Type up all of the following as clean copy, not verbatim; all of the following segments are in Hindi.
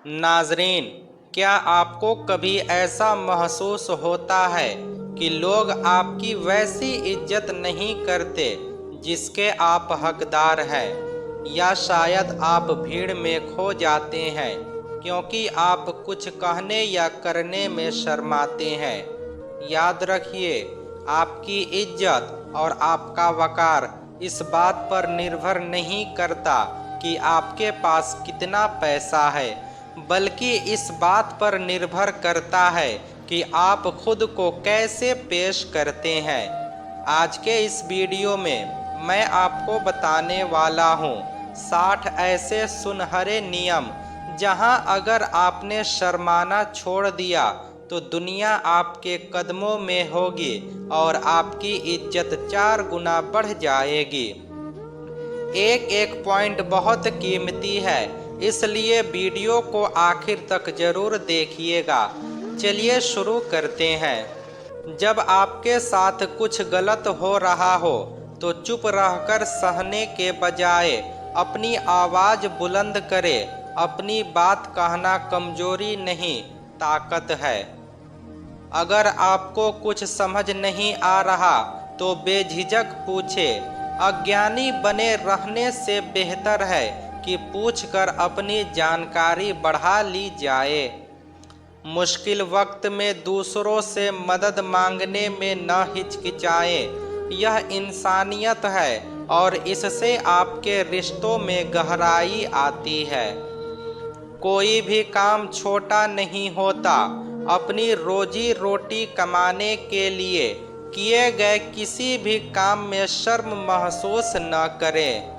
नाजरीन, क्या आपको कभी ऐसा महसूस होता है कि लोग आपकी वैसी इज्जत नहीं करते जिसके आप हकदार हैं, या शायद आप भीड़ में खो जाते हैं क्योंकि आप कुछ कहने या करने में शर्माते हैं? याद रखिए, आपकी इज्जत और आपका वकार इस बात पर निर्भर नहीं करता कि आपके पास कितना पैसा है, बल्कि इस बात पर निर्भर करता है कि आप खुद को कैसे पेश करते हैं। आज के इस वीडियो में मैं आपको बताने वाला हूँ 60 ऐसे सुनहरे नियम जहां अगर आपने शर्माना छोड़ दिया तो दुनिया आपके कदमों में होगी और आपकी इज्जत 4 गुना बढ़ जाएगी। एक एक पॉइंट बहुत कीमती है, इसलिए वीडियो को आखिर तक जरूर देखिएगा। चलिए शुरू करते हैं। जब आपके साथ कुछ गलत हो रहा हो तो चुप रहकर सहने के बजाय अपनी आवाज़ बुलंद करें। अपनी बात कहना कमजोरी नहीं, ताकत है। अगर आपको कुछ समझ नहीं आ रहा तो बेझिझक पूछे। अज्ञानी बने रहने से बेहतर है कि पूछकर अपनी जानकारी बढ़ा ली जाए। मुश्किल वक्त में दूसरों से मदद मांगने में न हिचकिचाएं। यह इंसानियत है और इससे आपके रिश्तों में गहराई आती है। कोई भी काम छोटा नहीं होता। अपनी रोजी रोटी कमाने के लिए किए गए किसी भी काम में शर्म महसूस न करें।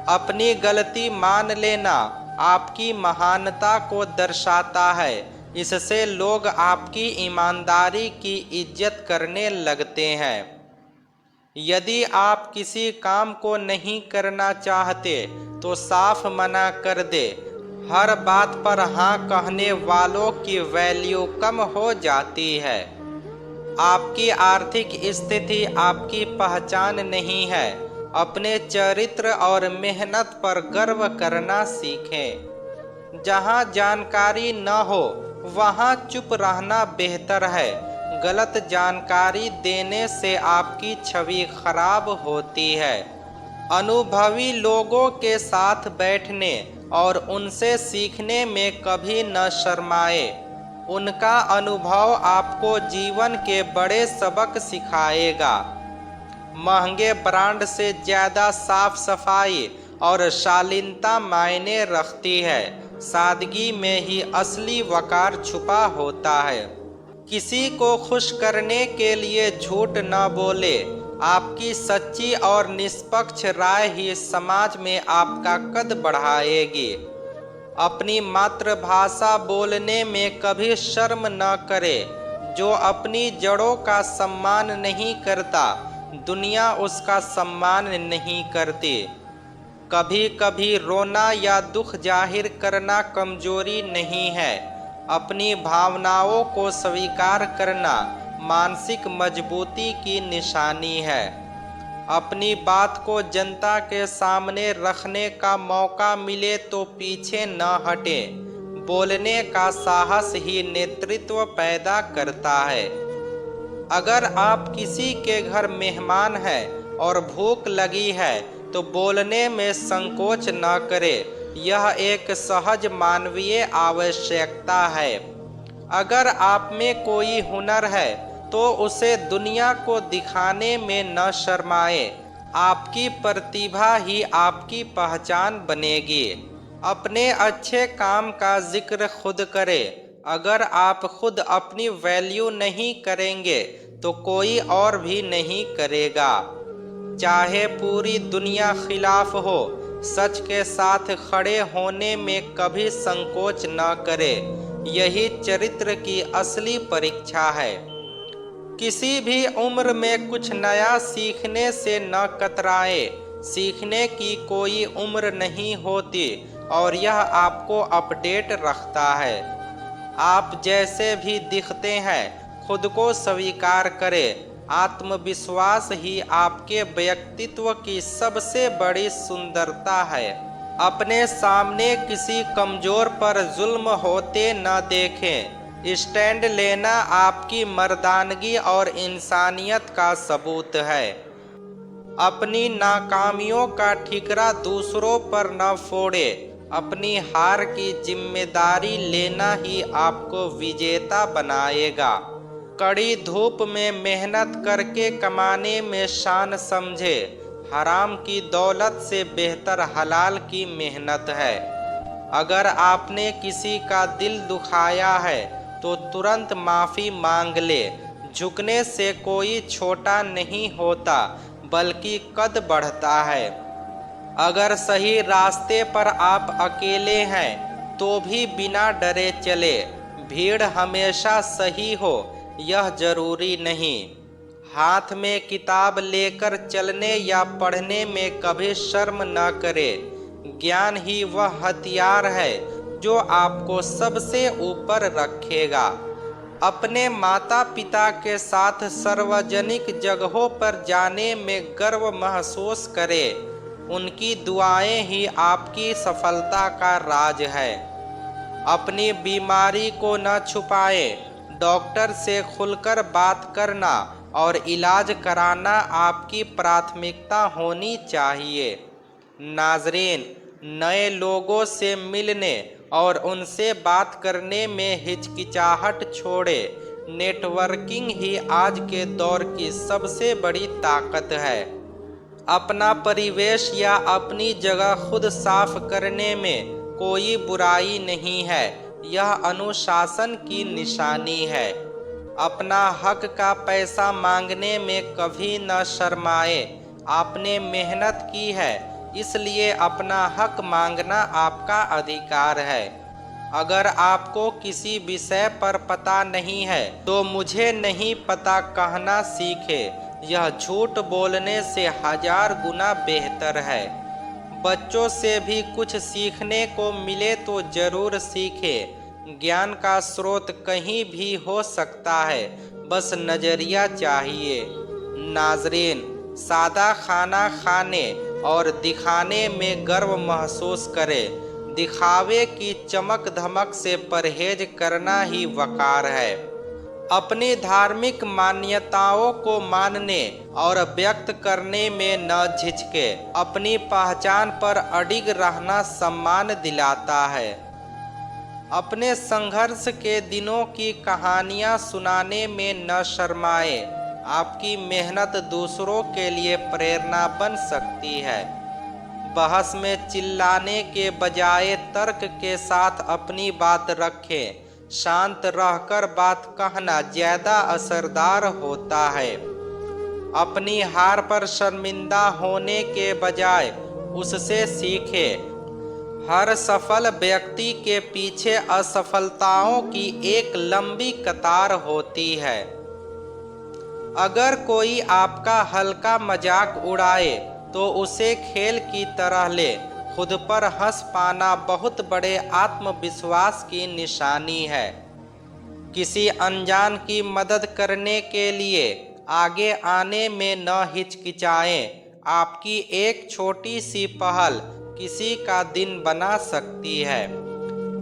अपनी गलती मान लेना आपकी महानता को दर्शाता है। इससे लोग आपकी ईमानदारी की इज्जत करने लगते हैं। यदि आप किसी काम को नहीं करना चाहते तो साफ मना कर दे। हर बात पर हाँ कहने वालों की वैल्यू कम हो जाती है। आपकी आर्थिक स्थिति आपकी पहचान नहीं है। अपने चरित्र और मेहनत पर गर्व करना सीखें। जहाँ जानकारी न हो वहाँ चुप रहना बेहतर है। गलत जानकारी देने से आपकी छवि खराब होती है। अनुभवी लोगों के साथ बैठने और उनसे सीखने में कभी न शर्माए। उनका अनुभव आपको जीवन के बड़े सबक सिखाएगा। महंगे ब्रांड से ज़्यादा साफ सफाई और शालीनता मायने रखती है। सादगी में ही असली वकार छुपा होता है। किसी को खुश करने के लिए झूठ न बोले। आपकी सच्ची और निष्पक्ष राय ही समाज में आपका कद बढ़ाएगी। अपनी मातृभाषा बोलने में कभी शर्म न करे। जो अपनी जड़ों का सम्मान नहीं करता, दुनिया उसका सम्मान नहीं करती। कभी कभी रोना या दुख जाहिर करना कमजोरी नहीं है। अपनी भावनाओं को स्वीकार करना मानसिक मजबूती की निशानी है। अपनी बात को जनता के सामने रखने का मौका मिले तो पीछे न हटे। बोलने का साहस ही नेतृत्व पैदा करता है। अगर आप किसी के घर मेहमान हैं और भूख लगी है तो बोलने में संकोच न करें। यह एक सहज मानवीय आवश्यकता है। अगर आप में कोई हुनर है तो उसे दुनिया को दिखाने में न शर्माए। आपकी प्रतिभा ही आपकी पहचान बनेगी। अपने अच्छे काम का जिक्र खुद करें। अगर आप खुद अपनी वैल्यू नहीं करेंगे तो कोई और भी नहीं करेगा। चाहे पूरी दुनिया खिलाफ हो, सच के साथ खड़े होने में कभी संकोच न करें। यही चरित्र की असली परीक्षा है। किसी भी उम्र में कुछ नया सीखने से न कतराए। सीखने की कोई उम्र नहीं होती और यह आपको अपडेट रखता है। आप जैसे भी दिखते हैं, खुद को स्वीकार करें। आत्मविश्वास ही आपके व्यक्तित्व की सबसे बड़ी सुंदरता है। अपने सामने किसी कमज़ोर पर जुल्म होते न देखें। स्टैंड लेना आपकी मर्दानगी और इंसानियत का सबूत है। अपनी नाकामियों का ठिकरा दूसरों पर न फोड़े। अपनी हार की जिम्मेदारी लेना ही आपको विजेता बनाएगा। कड़ी धूप में मेहनत करके कमाने में शान समझे। हराम की दौलत से बेहतर हलाल की मेहनत है। अगर आपने किसी का दिल दुखाया है तो तुरंत माफ़ी मांग ले। झुकने से कोई छोटा नहीं होता बल्कि कद बढ़ता है। अगर सही रास्ते पर आप अकेले हैं तो भी बिना डरे चले। भीड़ हमेशा सही हो यह जरूरी नहीं। हाथ में किताब लेकर चलने या पढ़ने में कभी शर्म न करें। ज्ञान ही वह हथियार है जो आपको सबसे ऊपर रखेगा। अपने माता पिता के साथ सार्वजनिक जगहों पर जाने में गर्व महसूस करें। उनकी दुआएं ही आपकी सफलता का राज है। अपनी बीमारी को न छुपाएं। डॉक्टर से खुलकर बात करना और इलाज कराना आपकी प्राथमिकता होनी चाहिए। नाज़रीन, नए लोगों से मिलने और उनसे बात करने में हिचकिचाहट छोड़े। नेटवर्किंग ही आज के दौर की सबसे बड़ी ताकत है। अपना परिवेश या अपनी जगह खुद साफ करने में कोई बुराई नहीं है। यह अनुशासन की निशानी है। अपना हक का पैसा मांगने में कभी न शर्माए। आपने मेहनत की है इसलिए अपना हक मांगना आपका अधिकार है। अगर आपको किसी विषय पर पता नहीं है तो मुझे नहीं पता कहना सीखे। यह झूठ बोलने से 1000 गुना बेहतर है। बच्चों से भी कुछ सीखने को मिले तो जरूर सीखे। ज्ञान का स्रोत कहीं भी हो सकता है, बस नज़रिया चाहिए। नाज़रीन, सादा खाना खाने और दिखाने में गर्व महसूस करें। दिखावे की चमक धमक से परहेज करना ही वकार है। अपनी धार्मिक मान्यताओं को मानने और व्यक्त करने में न झिझके। अपनी पहचान पर अडिग रहना सम्मान दिलाता है। अपने संघर्ष के दिनों की कहानियां सुनाने में न शर्माए। आपकी मेहनत दूसरों के लिए प्रेरणा बन सकती है। बहस में चिल्लाने के बजाय तर्क के साथ अपनी बात रखें। शांत रहकर बात कहना ज़्यादा असरदार होता है। अपनी हार पर शर्मिंदा होने के बजाय उससे सीखें। हर सफल व्यक्ति के पीछे असफलताओं की एक लंबी कतार होती है। अगर कोई आपका हल्का मजाक उड़ाए तो उसे खेल की तरह ले। खुद पर हंस पाना बहुत बड़े आत्मविश्वास की निशानी है। किसी अनजान की मदद करने के लिए आगे आने में न हिचकिचाएं। आपकी एक छोटी सी पहल किसी का दिन बना सकती है।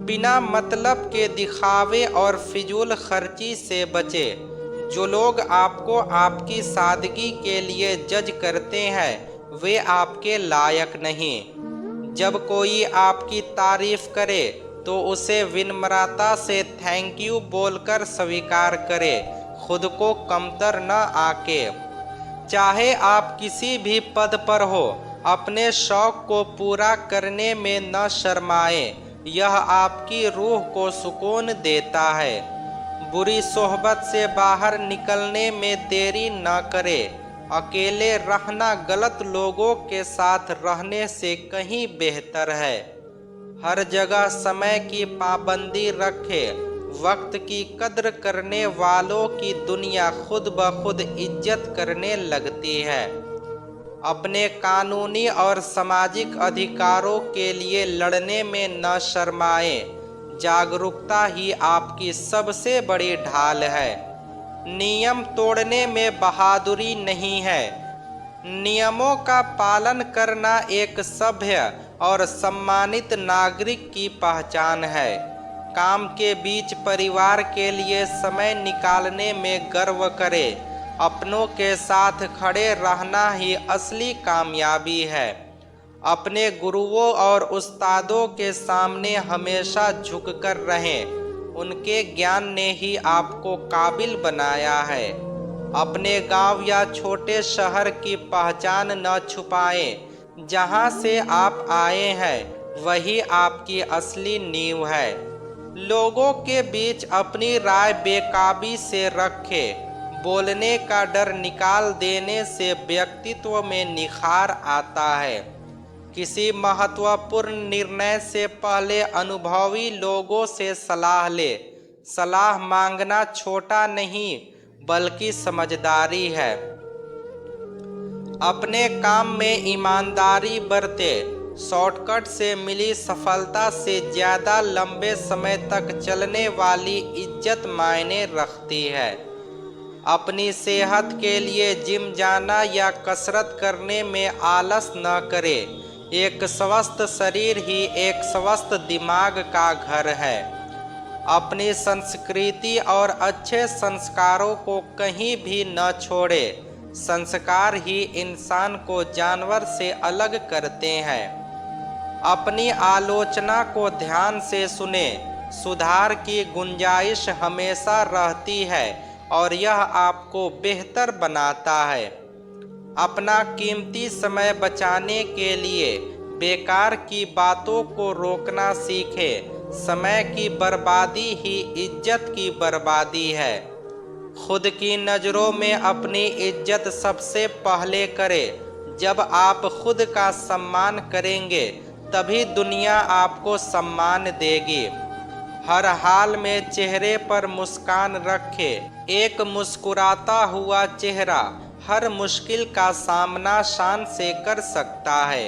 बिना मतलब के दिखावे और फिजूल खर्ची से बचें। जो लोग आपको आपकी सादगी के लिए जज करते हैं वे आपके लायक नहीं। जब कोई आपकी तारीफ करे तो उसे विनम्रता से थैंक यू बोलकर स्वीकार करें। खुद को कमतर न आके। चाहे आप किसी भी पद पर हो, अपने शौक को पूरा करने में न शर्माएं। यह आपकी रूह को सुकून देता है। बुरी सोहबत से बाहर निकलने में देरी न करें। अकेले रहना गलत लोगों के साथ रहने से कहीं बेहतर है। हर जगह समय की पाबंदी रखें। वक्त की कद्र करने वालों की दुनिया खुद ब खुद इज्जत करने लगती है। अपने कानूनी और सामाजिक अधिकारों के लिए लड़ने में न शर्माएं। जागरूकता ही आपकी सबसे बड़ी ढाल है। नियम तोड़ने में बहादुरी नहीं है। नियमों का पालन करना एक सभ्य और सम्मानित नागरिक की पहचान है। काम के बीच परिवार के लिए समय निकालने में गर्व करें। अपनों के साथ खड़े रहना ही असली कामयाबी है। अपने गुरुओं और उस्तादों के सामने हमेशा झुककर रहें। उनके ज्ञान ने ही आपको काबिल बनाया है। अपने गांव या छोटे शहर की पहचान न छुपाएं। जहां से आप आए हैं वही आपकी असली नींव है। लोगों के बीच अपनी राय बेकाबी से रखें। बोलने का डर निकाल देने से व्यक्तित्व में निखार आता है। किसी महत्वपूर्ण निर्णय से पहले अनुभवी लोगों से सलाह ले। सलाह मांगना छोटा नहीं बल्कि समझदारी है। अपने काम में ईमानदारी बरतें। शॉर्टकट से मिली सफलता से ज़्यादा लंबे समय तक चलने वाली इज्जत मायने रखती है। अपनी सेहत के लिए जिम जाना या कसरत करने में आलस न करें। एक स्वस्थ शरीर ही एक स्वस्थ दिमाग का घर है। अपनी संस्कृति और अच्छे संस्कारों को कहीं भी न छोड़ें। संस्कार ही इंसान को जानवर से अलग करते हैं। अपनी आलोचना को ध्यान से सुने। सुधार की गुंजाइश हमेशा रहती है और यह आपको बेहतर बनाता है। अपना कीमती समय बचाने के लिए बेकार की बातों को रोकना सीखें। समय की बर्बादी ही इज्जत की बर्बादी है। खुद की नज़रों में अपनी इज्जत सबसे पहले करें। जब आप खुद का सम्मान करेंगे तभी दुनिया आपको सम्मान देगी। हर हाल में चेहरे पर मुस्कान रखें। एक मुस्कुराता हुआ चेहरा हर मुश्किल का सामना शान से कर सकता है।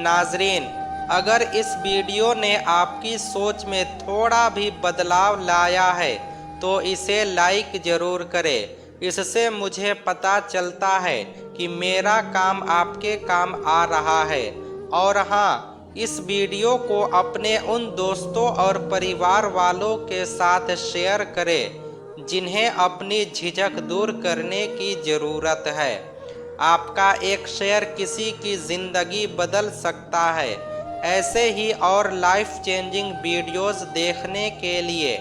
नाजरीन, अगर इस वीडियो ने आपकी सोच में थोड़ा भी बदलाव लाया है तो इसे लाइक ज़रूर करें। इससे मुझे पता चलता है कि मेरा काम आपके काम आ रहा है। और हाँ, इस वीडियो को अपने उन दोस्तों और परिवार वालों के साथ शेयर करें जिन्हें अपनी झिझक दूर करने की ज़रूरत है। आपका एक शेयर किसी की ज़िंदगी बदल सकता है। ऐसे ही और लाइफ चेंजिंग वीडियोस देखने के लिए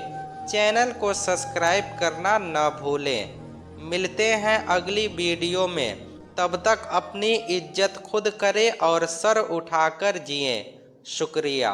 चैनल को सब्सक्राइब करना न भूलें। मिलते हैं अगली वीडियो में। तब तक अपनी इज्जत खुद करें और सर उठाकर जिएं। शुक्रिया।